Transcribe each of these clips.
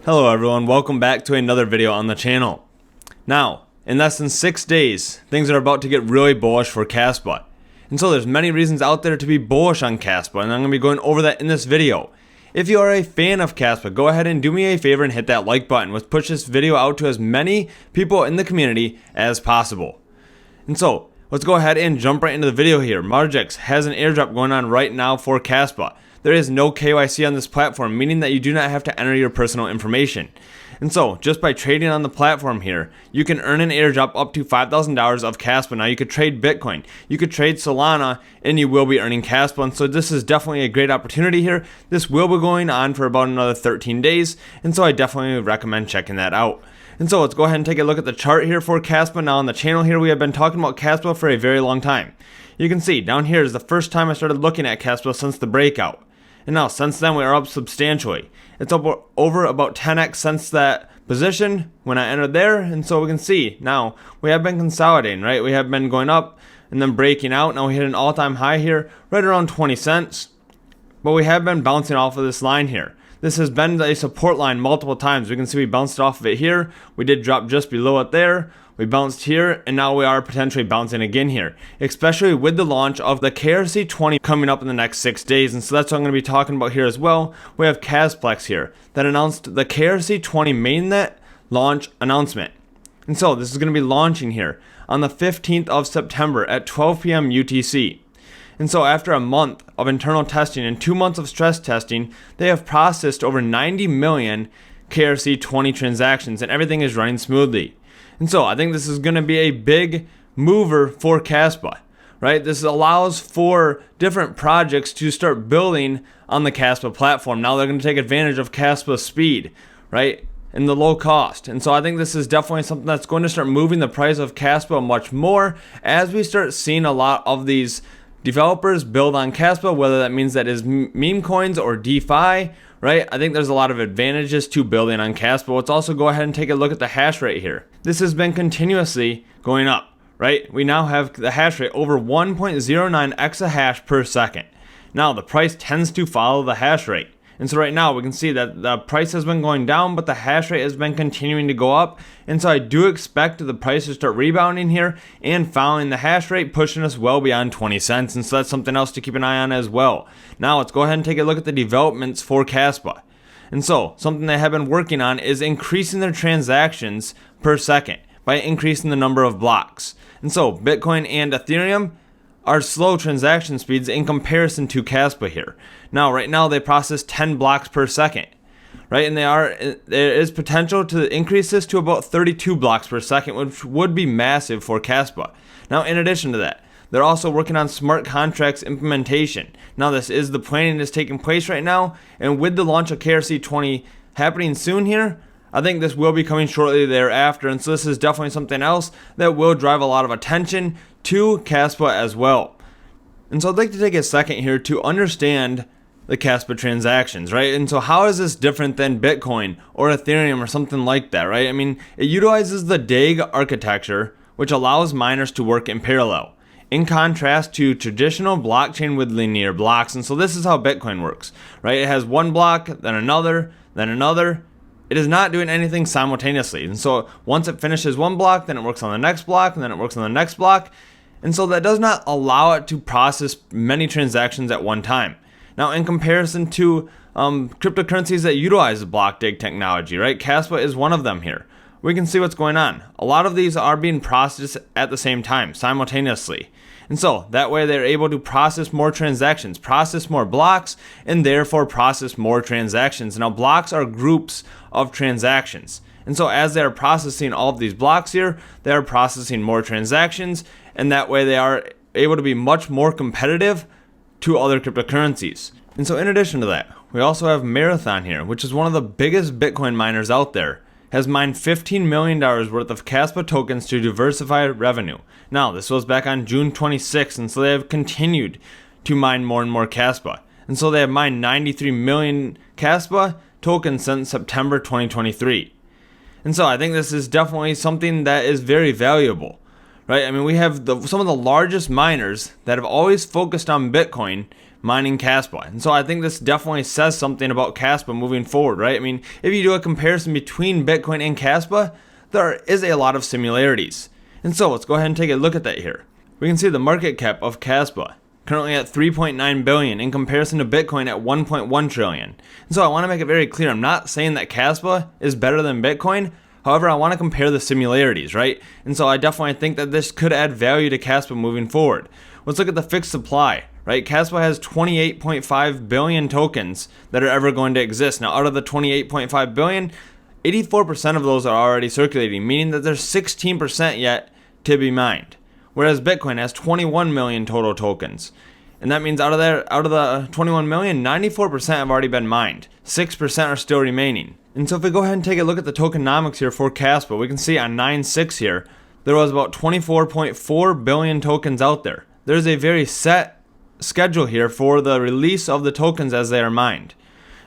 Hello everyone, welcome back to another video on the channel. Now, in less than 6 days, things are about to get really bullish for KASPA. And so there's many reasons out there to be bullish on KASPA, and I'm going to be going over that in this video. If you are a fan of KASPA, go ahead and do me a favor and hit that like button. Let's push this video out to as many people in the community as possible. And so, let's go ahead and jump right into the video here. Margex has an airdrop going on right now for KASPA. There is no KYC on this platform, meaning that you do not have to enter your personal information. And so, just by trading on the platform here, you can earn an airdrop up to $5,000 of KASPA. Now, you could trade Bitcoin, you could trade Solana, and you will be earning KASPA. And so, this is definitely a great opportunity here. This will be going on for about another 13 days, and so I definitely recommend checking that out. And so, let's go ahead and take a look at the chart here for KASPA. Now, on the channel here, we have been talking about KASPA for a very long time. You can see, down here is the first time I started looking at KASPA since the breakout. And now, since then, we are up substantially. It's up over about 10x since that position when I entered there. And so we can see now we have been consolidating, right? We have been going up and then breaking out. Now we hit an all-time high here, right around 20 cents. But we have been bouncing off of this line here. This has been a support line multiple times. We can see we bounced off of it here. We did drop just below it there. We bounced here, and now we are potentially bouncing again here, especially with the launch of the KC20 coming up in the next 6 days. And so that's what I'm going to be talking about here as well. We have KASPLEX here that announced the KC20 mainnet launch announcement. And so this is going to be launching here on the 15th of September at 12 p.m. UTC. And so after a month of internal testing and 2 months of stress testing, they have processed over 90 million KC20 transactions, and everything is running smoothly. And so I think this is going to be a big mover for KASPA, right? This allows for different projects to start building on the KASPA platform. Now they're going to take advantage of KASPA's speed, right? And the low cost. And so I think this is definitely something that's going to start moving the price of KASPA much more as we start seeing a lot of these developers build on KASPA, whether that means that is meme coins or DeFi, right? I think there's a lot of advantages to building on KASPA. Let's also go ahead and take a look at the hash rate here. This has been continuously going up, right? We now have the hash rate over 1.09 exahash per second. Now, the price tends to follow the hash rate. And so right now we can see that the price has been going down, but the hash rate has been continuing to go up. And so I do expect the price to start rebounding here and following the hash rate, pushing us well beyond 20 cents. And so that's something else to keep an eye on as well. Now let's go ahead and take a look at the developments for KASPA. And so something they have been working on is increasing their transactions per second by increasing the number of blocks. And so Bitcoin and Ethereum are slow transaction speeds in comparison to KASPA here. Now, right now they process 10 blocks per second, right? And there is potential to increase this to about 32 blocks per second, which would be massive for KASPA. Now, in addition to that, they're also working on smart contracts implementation. Now, this is the planning that's taking place right now, and with the launch of KC20 happening soon here, I think this will be coming shortly thereafter, and so this is definitely something else that will drive a lot of attention to KASPA as well. And so I'd like to take a second here to understand the KASPA transactions, right? And so how is this different than Bitcoin or Ethereum or something like that, right? I mean, it utilizes the DAG architecture, which allows miners to work in parallel, in contrast to traditional blockchain with linear blocks. And so this is how Bitcoin works, right? It has one block, then another, then another. It is not doing anything simultaneously. And so once it finishes one block, then it works on the next block, and then it works on the next block. And so that does not allow it to process many transactions at one time. Now, in comparison to cryptocurrencies that utilize the block DAG technology, right? KASPA is one of them here. We can see what's going on. A lot of these are being processed at the same time, simultaneously. And so that way they're able to process more transactions, process more blocks, and therefore process more transactions. Now, blocks are groups of transactions. And so as they're processing all of these blocks here, they're processing more transactions, and that way they are able to be much more competitive to other cryptocurrencies. And so in addition to that, we also have Marathon here, which is one of the biggest Bitcoin miners out there, has mined $15 million worth of KASPA tokens to diversify revenue. Now, this was back on June 26th, and so they have continued to mine more and more KASPA. And so they have mined 93 million KASPA tokens since September 2023. And so I think this is definitely something that is very valuable, right? I mean, we have some of the largest miners that have always focused on Bitcoin mining KASPA. And so I think this definitely says something about KASPA moving forward, right? I mean, if you do a comparison between Bitcoin and KASPA, there is a lot of similarities. And so let's go ahead and take a look at that here. We can see the market cap of KASPA currently at 3.9 billion in comparison to Bitcoin at 1.1 trillion. And so I want to make it very clear, I'm not saying that KASPA is better than Bitcoin. However, I want to compare the similarities, right? And so I definitely think that this could add value to KASPA moving forward. Let's look at the fixed supply, right? KASPA has 28.5 billion tokens that are ever going to exist. Now, out of the 28.5 billion, 84% of those are already circulating, meaning that there's 16% yet to be mined. Whereas Bitcoin has 21 million total tokens. And that means out of the 21 million, 94% have already been mined. 6% are still remaining. And so if we go ahead and take a look at the tokenomics here for KASPA, we can see on 9/6 here, there was about 24.4 billion tokens out there. There's a very set schedule here for the release of the tokens as they are mined.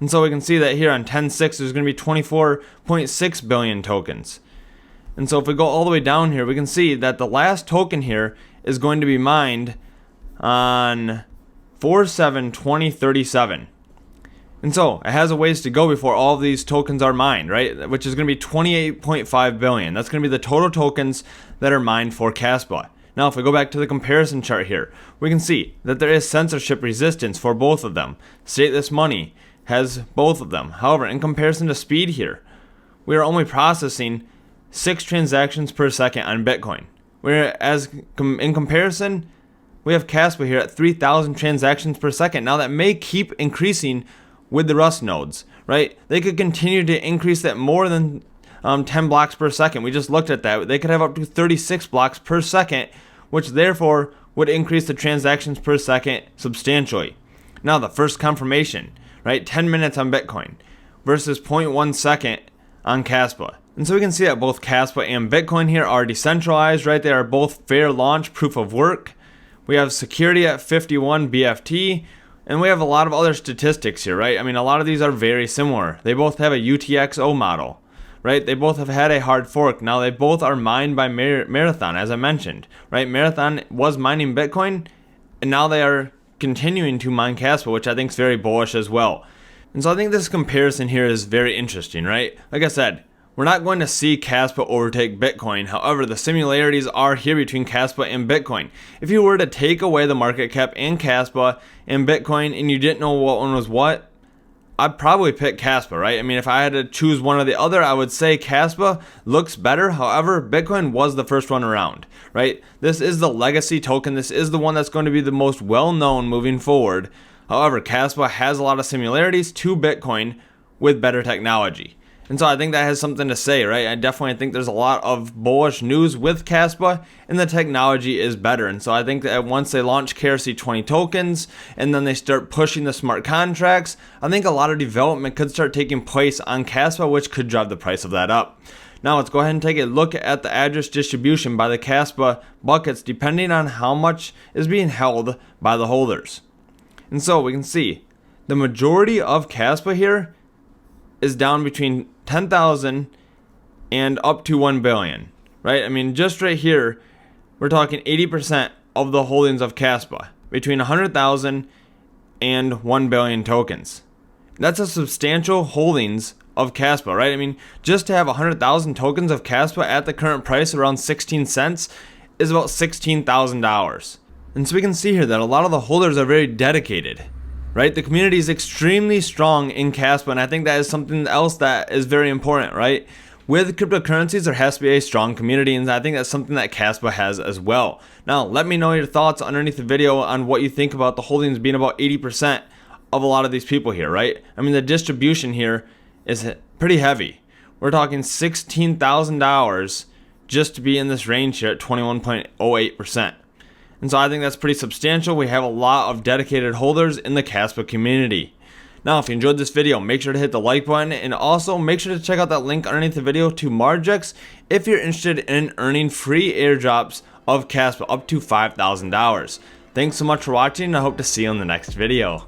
And so we can see that here on 10/6, there's going to be 24.6 billion tokens. And so if we go all the way down here, we can see that the last token here is going to be mined on 4/7/2037. And so it has a ways to go before all of these tokens are mined, right? Which is going to be 28.5 billion. That's going to be the total tokens that are mined for KASPA. Now, if we go back to the comparison chart here, we can see that there is censorship resistance for both of them. Stateless money has both of them. However, in comparison to speed here, we are only processing 6 transactions per second on Bitcoin. Whereas in comparison, we have KASPA here at 3,000 transactions per second. Now that may keep increasing with the Rust nodes, right? They could continue to increase that more than 10 blocks per second. We just looked at that. They could have up to 36 blocks per second, which therefore would increase the transactions per second substantially. Now the first confirmation, right? 10 minutes on Bitcoin versus 0.1 second on KASPA. And so we can see that both KASPA and Bitcoin here are decentralized, right? They are both fair launch proof of work. We have security at 51 BFT, and we have a lot of other statistics here, right? I mean, a lot of these are very similar. They both have a UTXO model, right? They both have had a hard fork. Now they both are mined by Marathon, as I mentioned, right? Marathon was mining Bitcoin, and now they are continuing to mine KASPA, which I think is very bullish as well. And so I think this comparison here is very interesting, right? Like I said, we're not going to see KASPA overtake Bitcoin. However, the similarities are here between KASPA and Bitcoin. If you were to take away the market cap and KASPA and Bitcoin and you didn't know what one was what, I'd probably pick KASPA, right? I mean, if I had to choose one or the other, I would say KASPA looks better. However, Bitcoin was the first one around, right? This is the legacy token. This is the one that's going to be the most well-known moving forward. However, KASPA has a lot of similarities to Bitcoin with better technology. And so I think that has something to say, right? I definitely think there's a lot of bullish news with KASPA, and the technology is better. And so I think that once they launch KC20 tokens and then they start pushing the smart contracts, I think a lot of development could start taking place on KASPA, which could drive the price of that up. Now let's go ahead and take a look at the address distribution by the KASPA buckets, depending on how much is being held by the holders. And so we can see the majority of KASPA here is down between 10,000 and up to 1 billion, right? I mean, just right here, we're talking 80% of the holdings of KASPA between 100,000 and 1 billion tokens. That's a substantial holdings of KASPA, right? I mean, just to have 100,000 tokens of KASPA at the current price around 16 cents is about $16,000. And so we can see here that a lot of the holders are very dedicated, right? The community is extremely strong in KASPA, and I think that is something else that is very important, right? With cryptocurrencies, there has to be a strong community, and I think that's something that KASPA has as well. Now, let me know your thoughts underneath the video on what you think about the holdings being about 80% of a lot of these people here, right? I mean, the distribution here is pretty heavy. We're talking $16,000 just to be in this range here at 21.08%. And so I think that's pretty substantial. We have a lot of dedicated holders in the KASPA community. Now, if you enjoyed this video, make sure to hit the like button, and also make sure to check out that link underneath the video to Margex if you're interested in earning free airdrops of KASPA up to $5,000. Thanks so much for watching, and I hope to see you on the next video.